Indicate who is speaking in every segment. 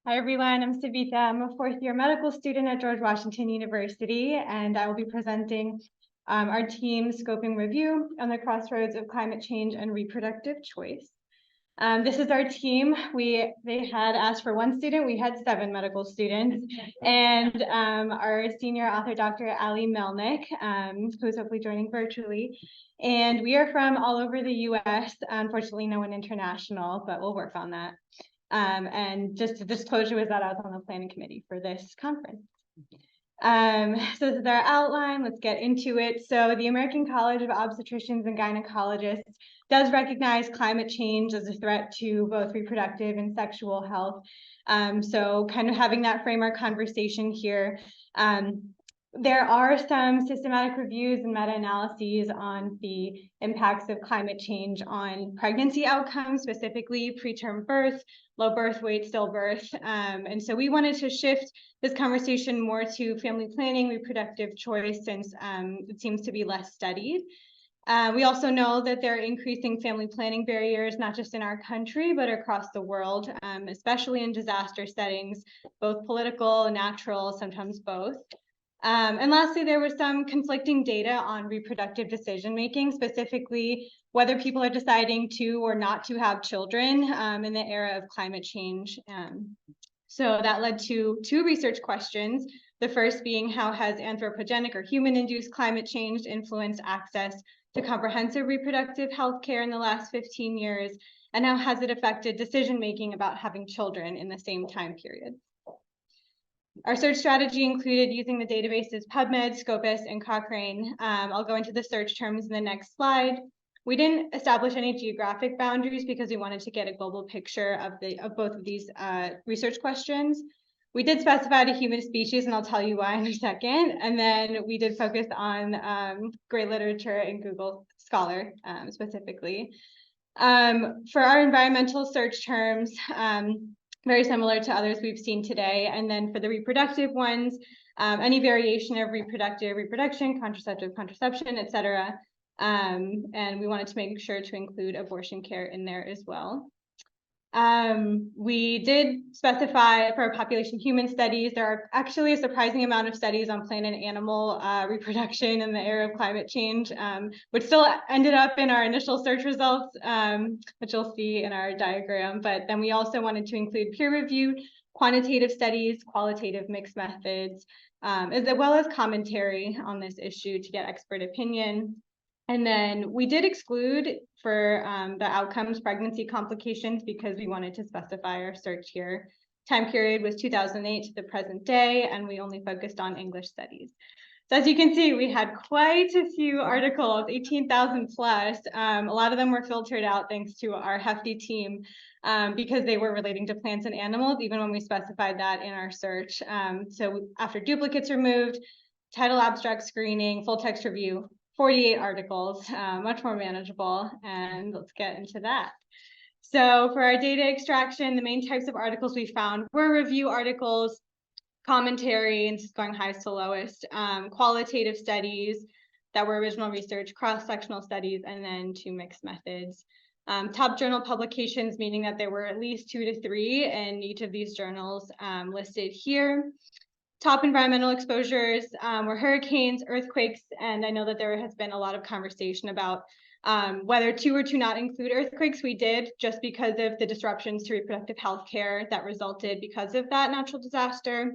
Speaker 1: Hi everyone, I'm Savita. I'm a fourth year medical student at George Washington University, and I will be presenting our team scoping review on the crossroads of climate change and reproductive choice. This is our team. They had asked for one student. We had 7 medical students, and our senior author, Dr. Ali Melnick, who's hopefully joining virtually. And we are from all over the US. Unfortunately, no one international, but we'll work on that. And just a disclosure was that I was on the planning committee for this conference. So this is our outline. Let's get into it. So the American College of Obstetricians and Gynecologists does recognize climate change as a threat to both reproductive and sexual health. So kind of having that frame our conversation here. There are some systematic reviews and meta-analyses on the impacts of climate change on pregnancy outcomes, specifically preterm birth, low birth weight, stillbirth. And so we wanted to shift this conversation more to family planning, reproductive choice, since it seems to be less studied. We also know that there are increasing family planning barriers, not just in our country, but across the world, especially in disaster settings, both political, natural, sometimes both. And lastly, there was some conflicting data on reproductive decision-making, specifically whether people are deciding to or not to have children in the era of climate change. So that led to 2 research questions. The first being, how has anthropogenic or human-induced climate change influenced access to comprehensive reproductive health care in the last 15 years? And how has it affected decision-making about having children in the same time period? Our search strategy included using the databases PubMed, Scopus, and Cochrane. I'll go into the search terms in the next slide. We didn't establish any geographic boundaries because we wanted to get a global picture of both of these research questions. We did specify the human species, and I'll tell you why in a second. And then we did focus on great literature and Google Scholar specifically. For our environmental search terms, very similar to others we've seen today. And then for the reproductive ones, any variation of reproduction, contraception, et cetera. And we wanted to make sure to include abortion care in there as well. We did specify for population human studies, there are actually a surprising amount of studies on plant and animal reproduction in the era of climate change, which still ended up in our initial search results, which you'll see in our diagram. But then we also wanted to include peer-reviewed quantitative studies, qualitative mixed methods, as well as commentary on this issue to get expert opinion. And then we did exclude for the outcomes pregnancy complications because we wanted to specify our search here. Time period was 2008 to the present day, and we only focused on English studies. So as you can see, we had quite a few articles, 18,000 plus. A lot of them were filtered out thanks to our hefty team because they were relating to plants and animals, even when we specified that in our search. So after duplicates removed, title abstract screening, full text review, 48 articles, much more manageable, and let's get into that. So for our data extraction, the main types of articles we found were review articles, commentary, and just going highest to lowest, qualitative studies that were original research, cross-sectional studies, and then 2 mixed methods. Top journal publications, meaning that there were at least 2 to 3 in each of these journals listed here. Top environmental exposures were hurricanes, earthquakes, and I know that there has been a lot of conversation about whether to or to not include earthquakes. We did, just because of the disruptions to reproductive health care that resulted because of that natural disaster,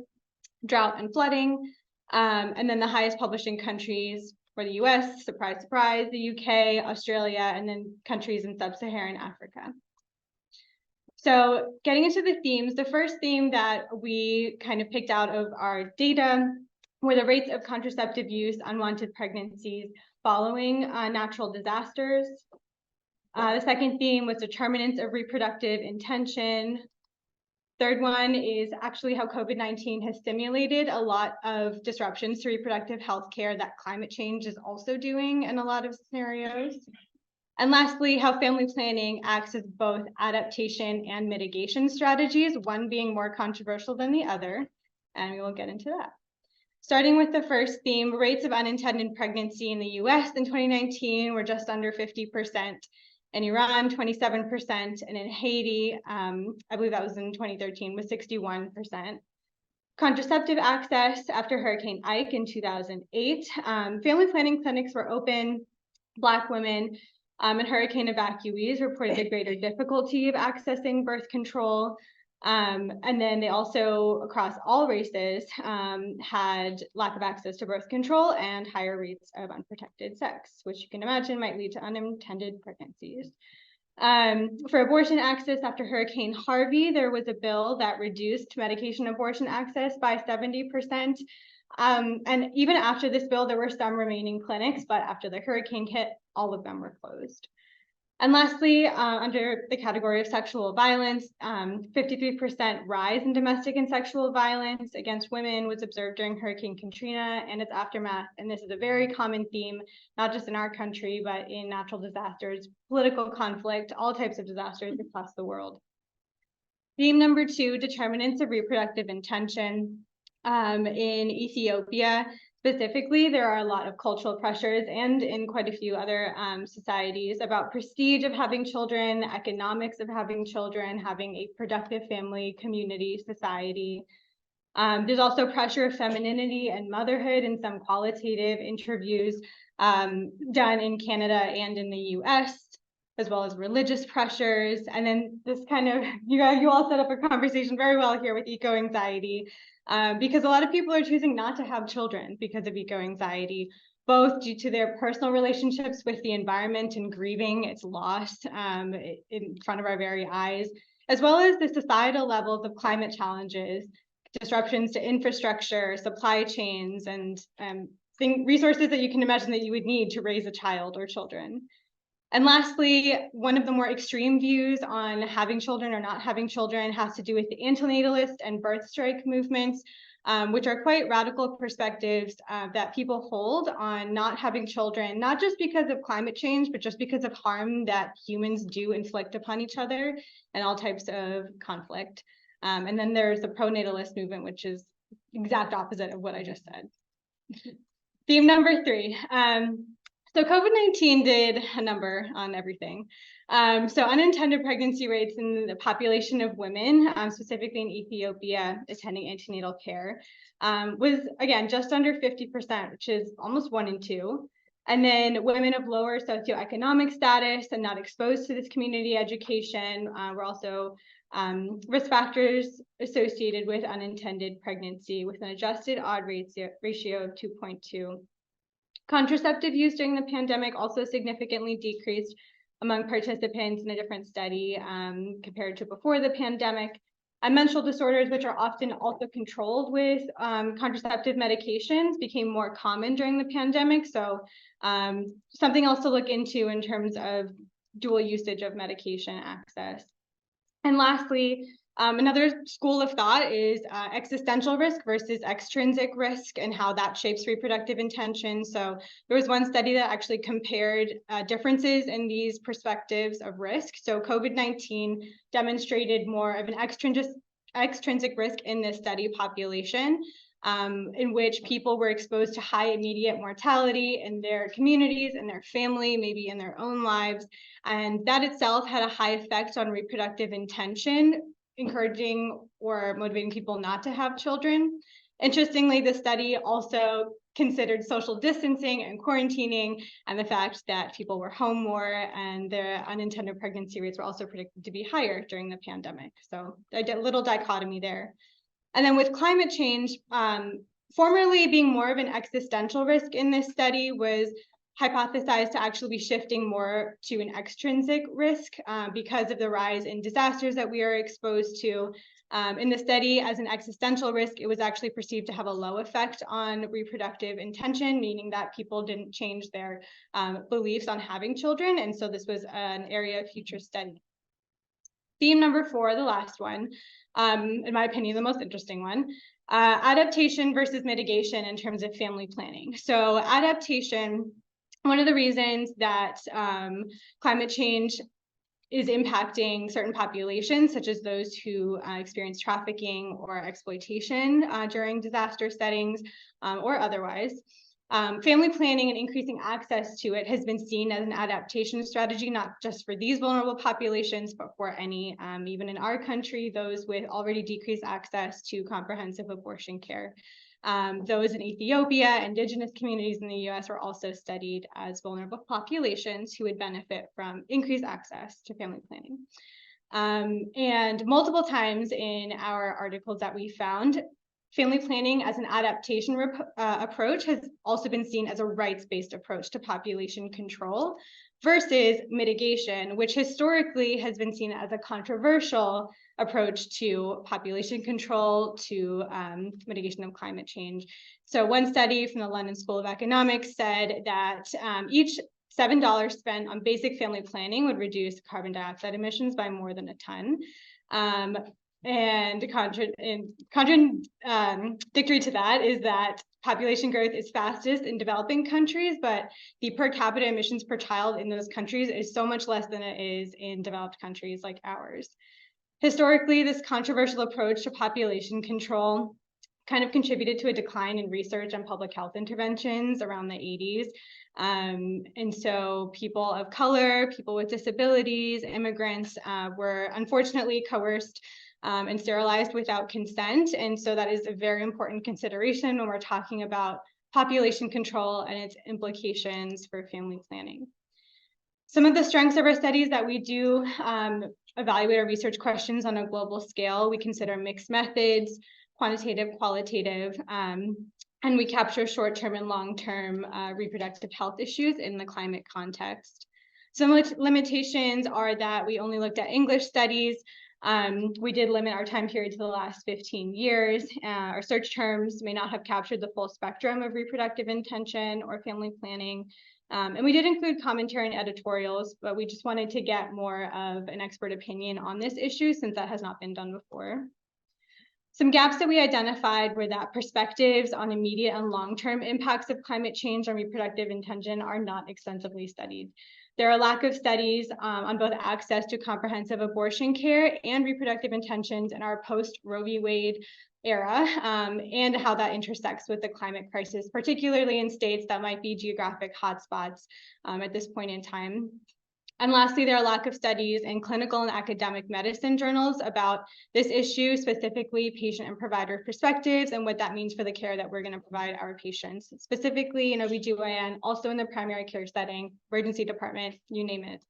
Speaker 1: drought and flooding. And then the highest publishing countries were the US, surprise, surprise, the UK, Australia, and then countries in sub-Saharan Africa. So getting into the themes, the first theme that we kind of picked out of our data were the rates of contraceptive use, unwanted pregnancies following natural disasters. The second theme was determinants of reproductive intention. Third one is actually how COVID-19 has stimulated a lot of disruptions to reproductive health care that climate change is also doing in a lot of scenarios. And lastly, how family planning acts as both adaptation and mitigation strategies, one being more controversial than the other, and we will get into that. Starting with the first theme, rates of unintended pregnancy in the US in 2019 were just under 50%, In Iran, 27%, and in Haiti, I believe that was in 2013, was 61%. Contraceptive access after Hurricane Ike in 2008. Family planning clinics were open. Black women and hurricane evacuees reported the greater difficulty of accessing birth control. And then they also, across all races, had lack of access to birth control and higher rates of unprotected sex, which you can imagine might lead to unintended pregnancies. For abortion access after Hurricane Harvey, there was a bill that reduced medication abortion access by 70%. And even after this bill, there were some remaining clinics, but after the hurricane hit, all of them were closed. And lastly, under the category of sexual violence, 53% rise in domestic and sexual violence against women was observed during Hurricane Katrina and its aftermath. And this is a very common theme, not just in our country, but in natural disasters, political conflict, all types of disasters across the world. Theme number 2, determinants of reproductive intention. In Ethiopia, specifically, there are a lot of cultural pressures, and in quite a few other societies, about prestige of having children, economics of having children, having a productive family, community, society. There's also pressure of femininity and motherhood in some qualitative interviews done in Canada and in the US, as well as religious pressures. And then this kind of, you all set up a conversation very well here with eco-anxiety. Because a lot of people are choosing not to have children because of eco-anxiety, both due to their personal relationships with the environment and grieving its loss in front of our very eyes, as well as the societal levels of climate challenges, disruptions to infrastructure, supply chains, and resources that you can imagine that you would need to raise a child or children. And lastly, one of the more extreme views on having children or not having children has to do with the antinatalist and birth strike movements, which are quite radical perspectives that people hold on not having children, not just because of climate change, but just because of harm that humans do inflict upon each other and all types of conflict. And then there's the pronatalist movement, which is the exact opposite of what I just said. Theme number 3. So COVID-19 did a number on everything. So unintended pregnancy rates in the population of women, specifically in Ethiopia, attending antenatal care, was, again, just under 50%, which is almost 1 in 2. And then women of lower socioeconomic status and not exposed to this community education were also risk factors associated with unintended pregnancy, with an adjusted odd ratio of 2.2. Contraceptive use during the pandemic also significantly decreased among participants in a different study compared to before the pandemic. And menstrual disorders, which are often also controlled with contraceptive medications, became more common during the pandemic. So something else to look into in terms of dual usage of medication access. And lastly, another school of thought is existential risk versus extrinsic risk and how that shapes reproductive intention. So there was one study that actually compared differences in these perspectives of risk. So COVID-19 demonstrated more of an extrinsic risk in this study population, in which people were exposed to high immediate mortality in their communities, in their family, maybe in their own lives. And that itself had a high effect on reproductive intention, encouraging or motivating people not to have children. Interestingly, the study also considered social distancing and quarantining and the fact that people were home more, and their unintended pregnancy rates were also predicted to be higher during the pandemic. So a little dichotomy there. And then with climate change, formerly being more of an existential risk in this study was hypothesized to actually be shifting more to an extrinsic risk because of the rise in disasters that we are exposed to. In the study, as an existential risk, it was actually perceived to have a low effect on reproductive intention, meaning that people didn't change their beliefs on having children. And so this was an area of future study. Theme number 4, the last one, in my opinion, the most interesting one, adaptation versus mitigation in terms of family planning. So adaptation, one of the reasons that climate change is impacting certain populations, such as those who experience trafficking or exploitation during disaster settings or otherwise, Family planning and increasing access to it has been seen as an adaptation strategy, not just for these vulnerable populations, but for any, even in our country, those with already decreased access to comprehensive abortion care. Those in Ethiopia, indigenous communities in the US were also studied as vulnerable populations who would benefit from increased access to family planning. And multiple times in our articles that we found, family planning as an adaptation approach has also been seen as a rights-based approach to population control versus mitigation, which historically has been seen as a controversial approach to population control, to mitigation of climate change. So one study from the London School of Economics said that each $7 spent on basic family planning would reduce carbon dioxide emissions by more than a ton. And contradictory to that is that population growth is fastest in developing countries, but the per capita emissions per child in those countries is so much less than it is in developed countries like ours. Historically, this controversial approach to population control kind of contributed to a decline in research on public health interventions around the 80s. And so people of color, people with disabilities, immigrants were unfortunately coerced and sterilized without consent. And so that is a very important consideration when we're talking about population control and its implications for family planning. Some of the strengths of our studies that we do evaluate our research questions on a global scale. We consider mixed methods, quantitative, qualitative, and we capture short-term and long-term reproductive health issues in the climate context. Some limitations are that we only looked at English studies. We did limit our time period to the last 15 years. Our search terms may not have captured the full spectrum of reproductive intention or family planning. And we did include commentary and editorials, but we just wanted to get more of an expert opinion on this issue since that has not been done before. Some gaps that we identified were that perspectives on immediate and long-term impacts of climate change on reproductive intention are not extensively studied. There are a lack of studies on both access to comprehensive abortion care and reproductive intentions in our post-Roe v. Wade era, and how that intersects with the climate crisis, particularly in states that might be geographic hotspots at this point in time. And lastly, there are a lack of studies in clinical and academic medicine journals about this issue, specifically patient and provider perspectives and what that means for the care that we're going to provide our patients, specifically in OB/GYN, also in the primary care setting, emergency department, you name it.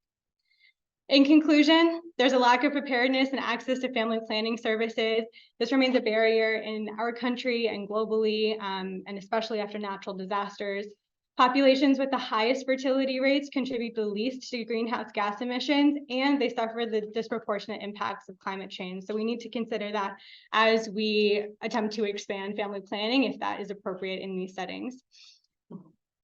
Speaker 1: In conclusion, there's a lack of preparedness and access to family planning services. This remains a barrier in our country and globally, and especially after natural disasters. Populations with the highest fertility rates contribute the least to greenhouse gas emissions, and they suffer the disproportionate impacts of climate change. So we need to consider that as we attempt to expand family planning, if that is appropriate in these settings.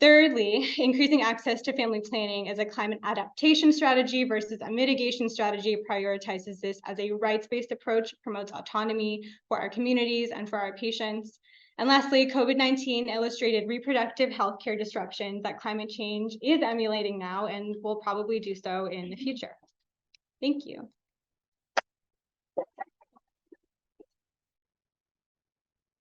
Speaker 1: Thirdly, increasing access to family planning as a climate adaptation strategy versus a mitigation strategy prioritizes this as a rights-based approach, promotes autonomy for our communities and for our patients. And lastly, COVID-19 illustrated reproductive healthcare disruptions that climate change is emulating now and will probably do so in the future. Thank you.